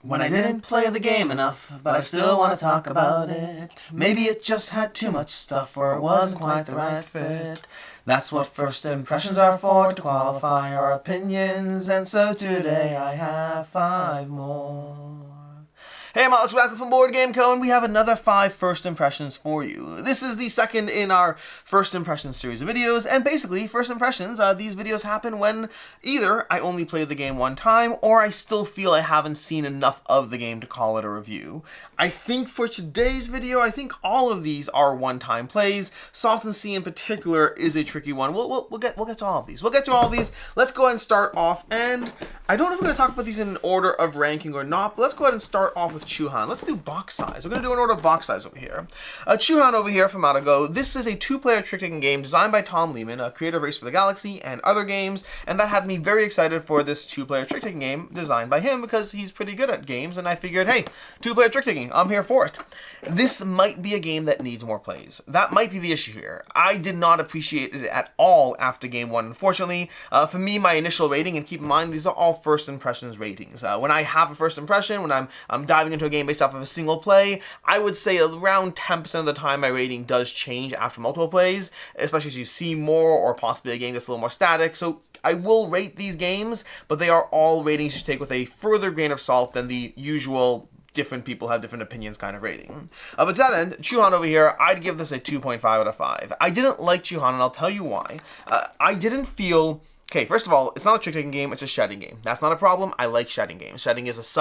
When I didn't play the game enough, but I still want to talk about it. Maybe it just had too much stuff, or it wasn't quite the right fit. That's what first impressions are for, to qualify our opinions, and so today I have 5 more. Hey, I'm Alex Radcliffe from Board Game Co, and we have another 5 first impressions for you. This is the second in our first impressions series of videos, and basically, first impressions, these videos happen when either I only played the game one time, or I still feel I haven't seen enough of the game to call it a review. I think for today's video, I think all of these are one-time plays. Salton Sea in particular is a tricky one. We'll get to all of these. Let's go ahead and start off, and I don't know if we're going to talk about these in order of ranking or not, but let's go ahead and start off with Chu Han. Let's do box size. We're going to do an order of box size over here. Chu Han over here from Atago. This is a 2-player trick-taking game designed by Tom Lehman, a creator of Race for the Galaxy and other games, and that had me very excited for this 2-player trick-taking game designed by him because he's pretty good at games, and I figured, hey, 2-player trick-taking, I'm here for it. This might be a game that needs more plays. That might be the issue here. I did not appreciate it at all after game 1, unfortunately. For me, my initial rating, and keep in mind, these are all first impressions ratings. When I have a first impression, when I'm diving into a game based off of a single play, I would say around 10% of the time my rating does change after multiple plays, especially as you see more or possibly a game that's a little more static. So I will rate these games, but they are all ratings you take with a further grain of salt than the usual different people have different opinions kind of rating. But to that end, Chu Han over here, I'd give this a 2.5 out of 5. I didn't like Chu Han, and I'll tell you why. I didn't feel... Okay, first of all, it's not a trick-taking game, it's a shedding game. That's not a problem. I like shedding games. Shedding is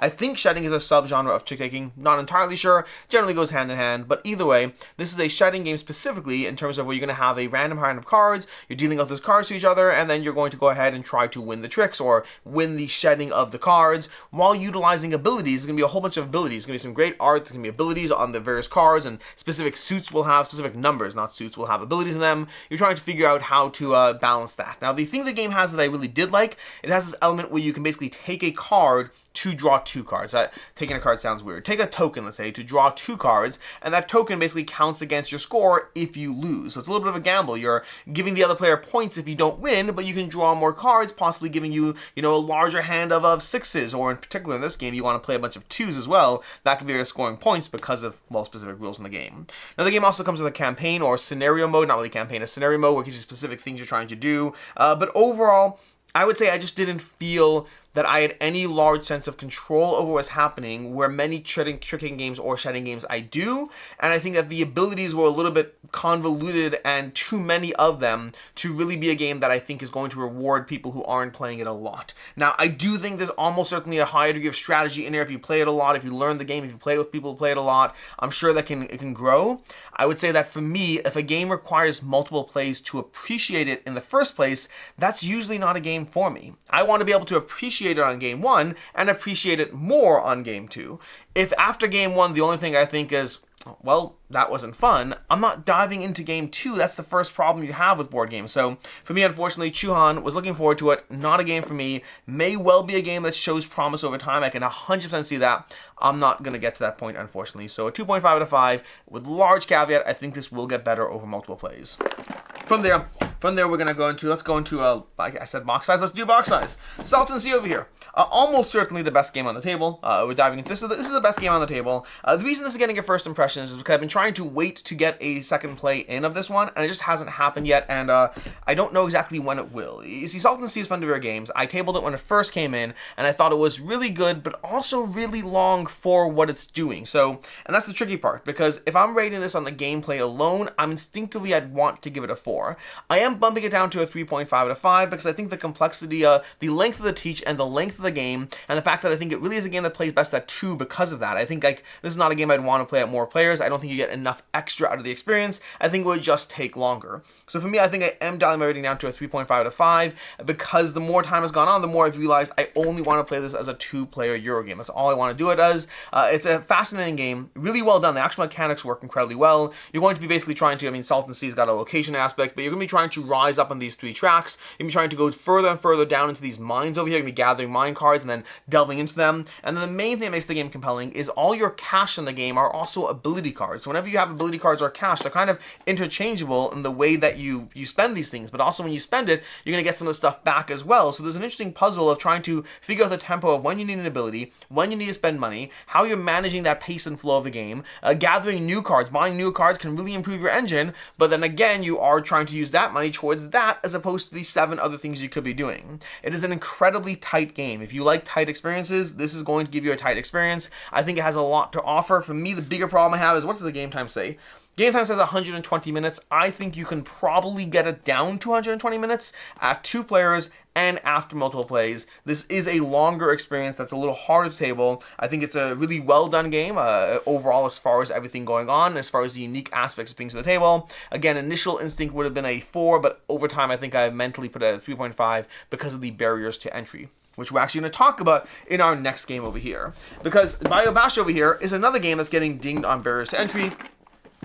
I think shedding is a subgenre of trick-taking. Not entirely sure. Generally goes hand in hand. But either way, this is a shedding game specifically in terms of where you're going to have a random hand of cards, you're dealing out those cards to each other, and then you're going to go ahead and try to win the tricks or win the shedding of the cards while utilizing abilities. There's going to be a whole bunch of abilities. There's going to be some great art. There's going to be abilities on the various cards, and specific suits will have, specific numbers, not suits, will have abilities in them. You're trying to figure out how to balance that. Now, the thing the game has that I really did like, it has this element where you can basically take a card to draw 2 cards. Taking a card sounds weird. Take a token, let's say, to draw 2 cards, and that token basically counts against your score if you lose. So it's a little bit of a gamble. You're giving the other player points if you don't win, but you can draw more cards, possibly giving you, a larger hand of 6s, or in particular in this game, you want to play a bunch of 2s as well. That could be your scoring points because of, well, specific rules in the game. Now, the game also comes with a campaign or scenario mode, not really campaign, a scenario mode where it gives you specific things you're trying to do. But overall, I would say I just didn't feel that I had any large sense of control over what's happening, where many tricking games or shedding games I do, and I think that the abilities were a little bit convoluted and too many of them to really be a game that I think is going to reward people who aren't playing it a lot. Now, I do think there's almost certainly a higher degree of strategy in there if you play it a lot, if you learn the game, if you play with people who play it a lot. I'm sure that it can grow. I would say that for me, if a game requires multiple plays to appreciate it in the first place, that's usually not a game for me. I want to be able to appreciate it on game 1 and appreciate it more on game 2. If after game 1 the only thing I think is, well, that wasn't fun, I'm not diving into game 2. That's the first problem you have with board games. So for me, unfortunately, Chu Han, was looking forward to it. Not a game for me. May well be a game that shows promise over time. I can 100% see that. I'm not going to get to that point, unfortunately. So a 2.5 out of 5 with large caveat. I think this will get better over multiple plays. From there, we're going to go into, like I said, box size. Let's do box size. Salton Sea over here. Almost certainly the best game on the table. We're diving into this. This is the best game on the table. The reason this is getting a first impressions is because I've been trying to wait to get a second play in of this one, and it just hasn't happened yet, and I don't know exactly when it will. You see, Salton Sea is fun to rare games. I tabled it when it first came in, and I thought it was really good, but also really long for what it's doing. So, and that's the tricky part, because if I'm rating this on the gameplay alone, I'd want to give it a 4. I am bumping it down to a 3.5 out of 5 because I think the complexity, the length of the teach and the length of the game, and the fact that I think it really is a game that plays best at 2 because of that. I think this is not a game I'd want to play at more players. I don't think you get enough extra out of the experience. I think it would just take longer. So for me, I think I am dialing my rating down to a 3.5 out of 5 because the more time has gone on, the more I've realized I only want to play this as a 2-player Euro game. That's all I want to do it as. It's a fascinating game, really well done. The actual mechanics work incredibly well. You're going to be basically trying to, Salton Sea's got a location aspect, but you're going to be trying to rise up on these 3 tracks. You're going to be trying to go further and further down into these mines over here. You're going to be gathering mine cards and then delving into them. And then the main thing that makes the game compelling is all your cash in the game are also ability cards. So whenever you have ability cards or cash, they're kind of interchangeable in the way that you spend these things. But also when you spend it, you're going to get some of the stuff back as well. So there's an interesting puzzle of trying to figure out the tempo of when you need an ability, when you need to spend money, how you're managing that pace and flow of the game. Gathering new cards, buying new cards can really improve your engine, but then again, you are trying to use that money towards that as opposed to the 7 other things you could be doing. It is an incredibly tight game. If you like tight experiences, this is going to give you a tight experience. I think it has a lot to offer. For me, the bigger problem I have is, what does the game time say? Game time says 120 minutes. I think you can probably get it down to 120 minutes at 2 players and after multiple plays. This is a longer experience that's a little harder to table. I think it's a really well done game overall as far as everything going on, as far as the unique aspects of being to the table. Again, initial instinct would have been a 4, but over time I think I mentally put it at a 3.5 because of the barriers to entry, which we're actually going to talk about in our next game over here. Because Bayou Bash over here is another game that's getting dinged on barriers to entry.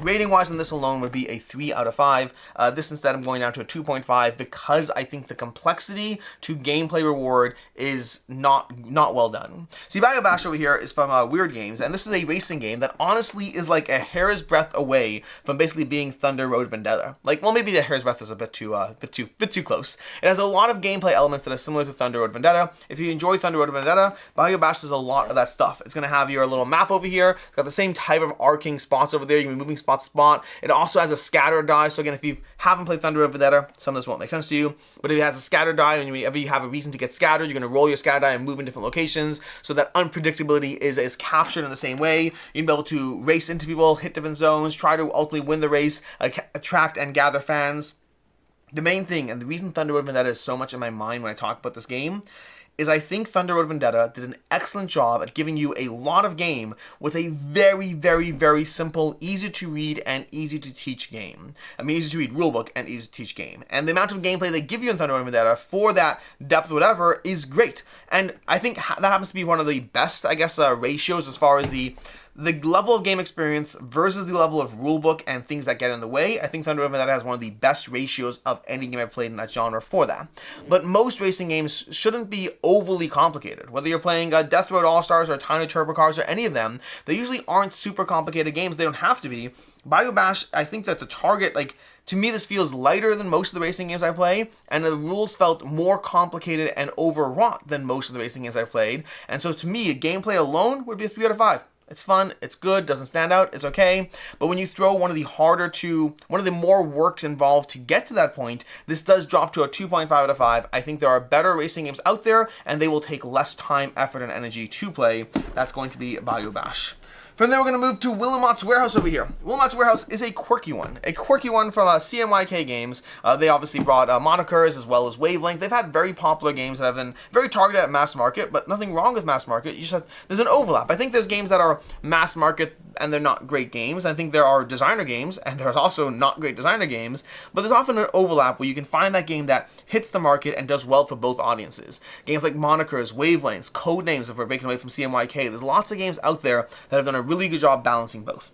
Rating-wise on this alone would be a 3 out of 5. This instead I'm going down to a 2.5 because I think the complexity to gameplay reward is not well done. See, Bayou Bash over here is from Weird Games, and this is a racing game that honestly is like a hair's breadth away from basically being Thunder Road Vendetta. Like, well, maybe the hair's breadth is a bit too close. It has a lot of gameplay elements that are similar to Thunder Road Vendetta. If you enjoy Thunder Road Vendetta, Bayou Bash does a lot of that stuff. It's going to have your little map over here. It's got the same type of arcing spots over there. You're going to be moving spot to spot. It also has a scatter die. So again, if you haven't played Thunder Road Vendetta, some of this won't make sense to you. But it has a scatter die, and whenever you have a reason to get scattered, you're going to roll your scatter die and move in different locations. So that unpredictability is captured in the same way. You can be able to race into people, hit different zones, try to ultimately win the race, attract and gather fans. The main thing, and the reason Thunder Road Vendetta is so much in my mind when I talk about this game, is I think Thunder Road Vendetta did an excellent job at giving you a lot of game with a very, very, very simple, easy to read and easy to teach game. I mean, easy to read rulebook and easy to teach game. And the amount of gameplay they give you in Thunder Road Vendetta for that depth, whatever, is great. And I think that happens to be one of the best, I guess, ratios as far as the level of game experience versus the level of rulebook and things that get in the way. I think Thunder Road Vendetta has one of the best ratios of any game I've played in that genre for that. But most racing games shouldn't be overly complicated. Whether you're playing Death Road All-Stars or Tiny Turbo Cars or any of them, they usually aren't super complicated games. They don't have to be. Bayou Bash, I think that the target, like, to me, this feels lighter than most of the racing games I play, and the rules felt more complicated and overwrought than most of the racing games I've played. And so to me, gameplay alone would be a 3 out of 5. It's fun, it's good, doesn't stand out, it's okay. But when you throw one of the more works involved to get to that point, this does drop to a 2.5 out of 5. I think there are better racing games out there, and they will take less time, effort, and energy to play. That's going to be Bayou Bash. From there, we're going to move to Wilmot's Warehouse over here. Wilmot's Warehouse is a quirky one from CMYK Games. They obviously brought Monikers as well as Wavelength. They've had very popular games that have been very targeted at mass market, but nothing wrong with mass market. There's an overlap. I think there's games that are mass market and they're not great games. I think there are designer games, and there's also not great designer games, but there's often an overlap where you can find that game that hits the market and does well for both audiences. Games like Monikers, Wavelengths, Codenames, if we're breaking away from CMYK, there's lots of games out there that have done a really good job balancing both.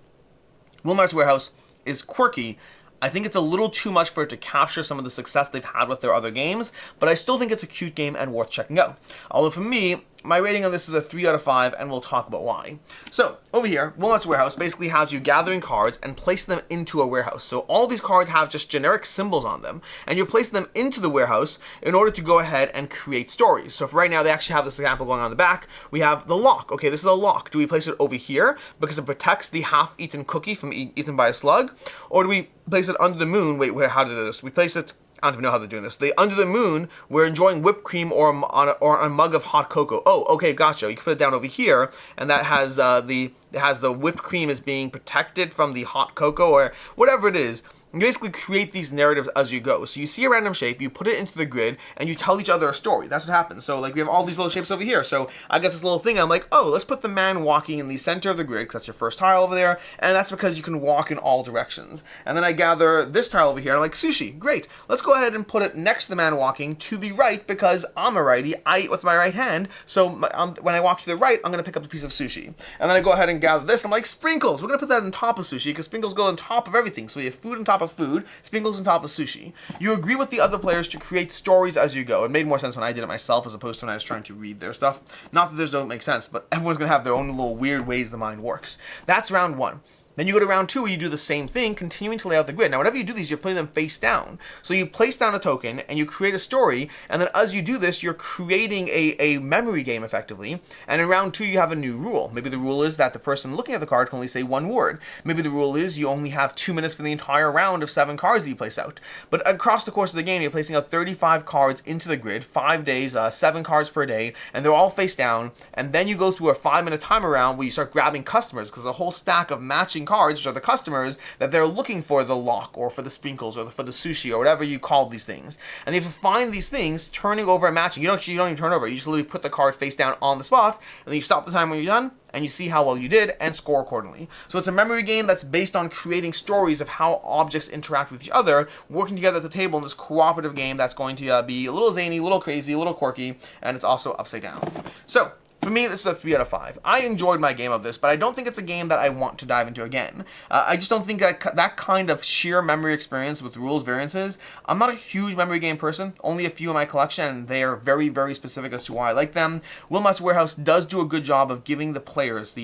Wilmot's Warehouse is quirky. I think it's a little too much for it to capture some of the success they've had with their other games, but I still think it's a cute game and worth checking out. Although for me, my rating on this is a 3 out of 5, and we'll talk about why. So, over here, Wilmot's Warehouse basically has you gathering cards and placing them into a warehouse. So all these cards have just generic symbols on them, and you're placing them into the warehouse in order to go ahead and create stories. So for right now, they actually have this example going on in the back. We have the lock. Okay, this is a lock. Do we place it over here because it protects the half-eaten cookie from eaten by a slug? Or do we place it under the moon? Wait, how did this? We place it... I don't even know how they're doing this. Under the moon, we're enjoying whipped cream or a mug of hot cocoa. Oh, okay, gotcha. You can put it down over here, and that has the whipped cream is being protected from the hot cocoa or whatever it is. You basically create these narratives as you go. So you see a random shape, you put it into the grid, and you tell each other a story. That's what happens. So like we have all these little shapes over here. So I get this little thing, I'm like, oh, let's put the man walking in the center of the grid, because that's your first tile over there, and that's because you can walk in all directions. And then I gather this tile over here, and I'm like, sushi, great. Let's go ahead and put it next to the man walking to the right, because I'm a righty, I eat with my right hand, so when I walk to the right, I'm going to pick up a piece of sushi. And then I go ahead and gather this, I'm like, sprinkles, we're going to put that on top of sushi, because sprinkles go on top of everything. So we have food on top of of food, sprinkles on top of sushi. You agree with the other players to create stories as you go. It made more sense when I did it myself as opposed to when I was trying to read their stuff. Not that those don't make sense, but everyone's going to have their own little weird ways the mind works. That's round 1. Then you go to round 2 where you do the same thing, continuing to lay out the grid. Now, whenever you do these, you're putting them face down. So you place down a token, and you create a story, and then as you do this, you're creating a memory game, effectively. And in round 2, you have a new rule. Maybe the rule is that the person looking at the card can only say one word. Maybe the rule is you only have 2 minutes for the entire round of 7 cards that you place out. But across the course of the game, you're placing out 35 cards into the grid, 5 days, 7 cards per day, and they're all face down. And then you go through a 5-minute timer round where you start grabbing customers, because a whole stack of matching cards, which are the customers that they're looking for the lock or for the sprinkles or for the sushi or whatever you call these things. And you have to find these things, turning over and matching. You don't even turn over. You just literally put the card face down on the spot, and then you stop the time when you're done, and you see how well you did and score accordingly. So it's a memory game that's based on creating stories of how objects interact with each other, working together at the table in this cooperative game that's going to be a little zany, a little crazy, a little quirky, and it's also upside down. So for me, this is a 3 out of 5. I enjoyed my game of this, but I don't think it's a game that I want to dive into again. I just don't think that kind of sheer memory experience with rules variances. I'm not a huge memory game person, only a few in my collection, and they are very, very specific as to why I like them. Wilmot's Warehouse does do a good job of giving the players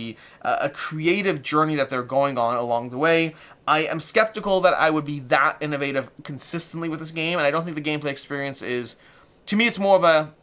a creative journey that they're going on along the way. I am skeptical that I would be that innovative consistently with this game, and I don't think the gameplay experience is, to me, it's more of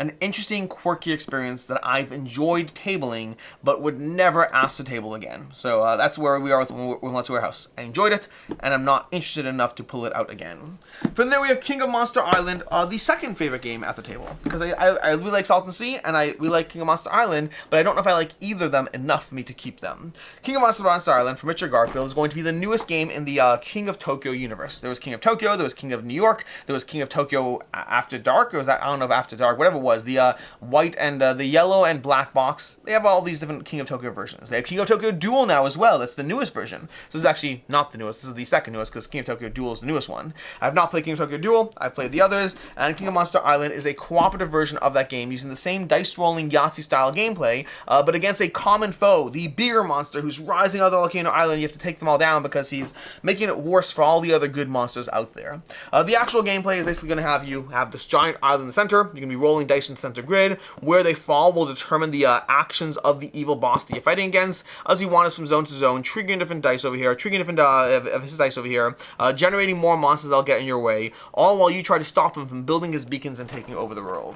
an interesting, quirky experience that I've enjoyed tabling, but would never ask to table again. So that's where we are with Wilmot's Warehouse. I enjoyed it, and I'm not interested enough to pull it out again. From there, we have King of Monster Island, the second favorite game at the table, because I really like Salton Sea, and I really like King of Monster Island, but I don't know if I like either of them enough for me to keep them. King of Monster Island from Richard Garfield is going to be the newest game in the King of Tokyo universe. There was King of Tokyo, there was King of New York, there was King of Tokyo After Dark, or was that, I don't know if After Dark, whatever it was, the white and the yellow and black box. They have all these different King of Tokyo versions. They have King of Tokyo Duel now as well. That's the newest version. So this is actually not the newest. This is the second newest, because King of Tokyo Duel is the newest one. I've not played King of Tokyo Duel. I've played the others. And King of Monster Island is a cooperative version of that game using the same dice-rolling Yahtzee style gameplay, but against a common foe, the bigger monster who's rising out of the volcano island. You have to take them all down because he's making it worse for all the other good monsters out there. The actual gameplay is basically going to have you have this giant island in the center. You're going to be rolling dice in the center grid. Where they fall will determine the actions of the evil boss that you're fighting against, as you want us from zone to zone, triggering different dice over here, triggering different of his dice over here, generating more monsters that'll get in your way, all while you try to stop him from building his beacons and taking over the world.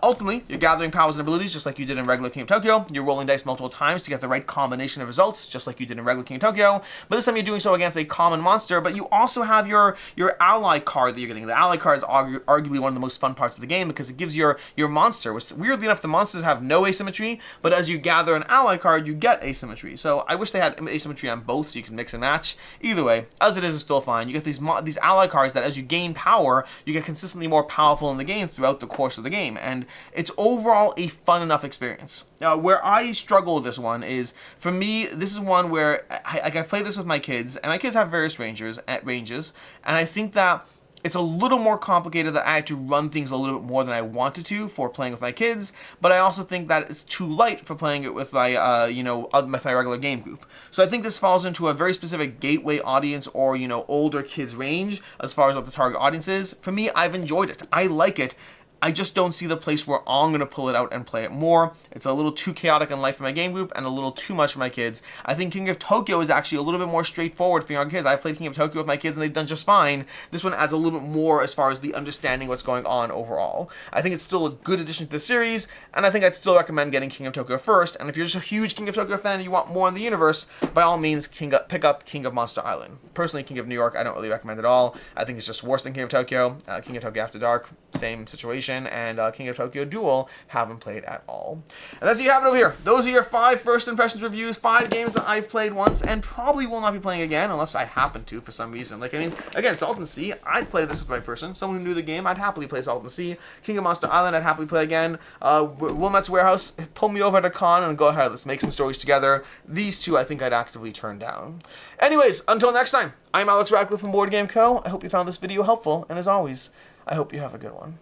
Ultimately, you're gathering powers and abilities just like you did in regular King of Tokyo. You're rolling dice multiple times to get the right combination of results, just like you did in regular King of Tokyo, but this time you're doing so against a common monster, but you also have your ally card that you're getting. The ally card is arguably one of the most fun parts of the game because it gives your monster, which weirdly enough the monsters have no asymmetry, but as you gather an ally card you get asymmetry. So I wish they had asymmetry on both so you can mix and match. Either way, as it is, it's still fine. You get these ally cards that as you gain power you get consistently more powerful in the game throughout the course of the game, and it's overall a fun enough experience. Where I struggle with this one is, for me, this is one where I play this with my kids, and my kids have various ranges, and I think that it's a little more complicated, that I had to run things a little bit more than I wanted to for playing with my kids, but I also think that it's too light for playing it with my, with my regular game group. So I think this falls into a very specific gateway audience or, older kids range as far as what the target audience is. For me, I've enjoyed it. I like it. I just don't see the place where I'm going to pull it out and play it more. It's a little too chaotic in life for my game group and a little too much for my kids. I think King of Tokyo is actually a little bit more straightforward for young kids. I've played King of Tokyo with my kids and they've done just fine. This one adds a little bit more as far as the understanding what's going on overall. I think it's still a good addition to the series, and I think I'd still recommend getting King of Tokyo first. And if you're just a huge King of Tokyo fan and you want more in the universe, by all means, pick up King of Monster Island. Personally, King of New York, I don't really recommend at all. I think it's just worse than King of Tokyo. King of Tokyo After Dark, same situation, and King of Tokyo Duel, haven't played at all. And that's you have it over here. Those are your 5 first impressions reviews, 5 games that I've played once and probably will not be playing again unless I happen to for some reason. Again, Salton Sea, I'd play this with my person. Someone who knew the game, I'd happily play Salton Sea. King of Monster Island, I'd happily play again. Wilmot's Warehouse, pull me over at a con and go ahead, let's make some stories together. These two I think I'd actively turn down. Anyways, until next time, I'm Alex Radcliffe from Board Game Co. I hope you found this video helpful, and as always, I hope you have a good one.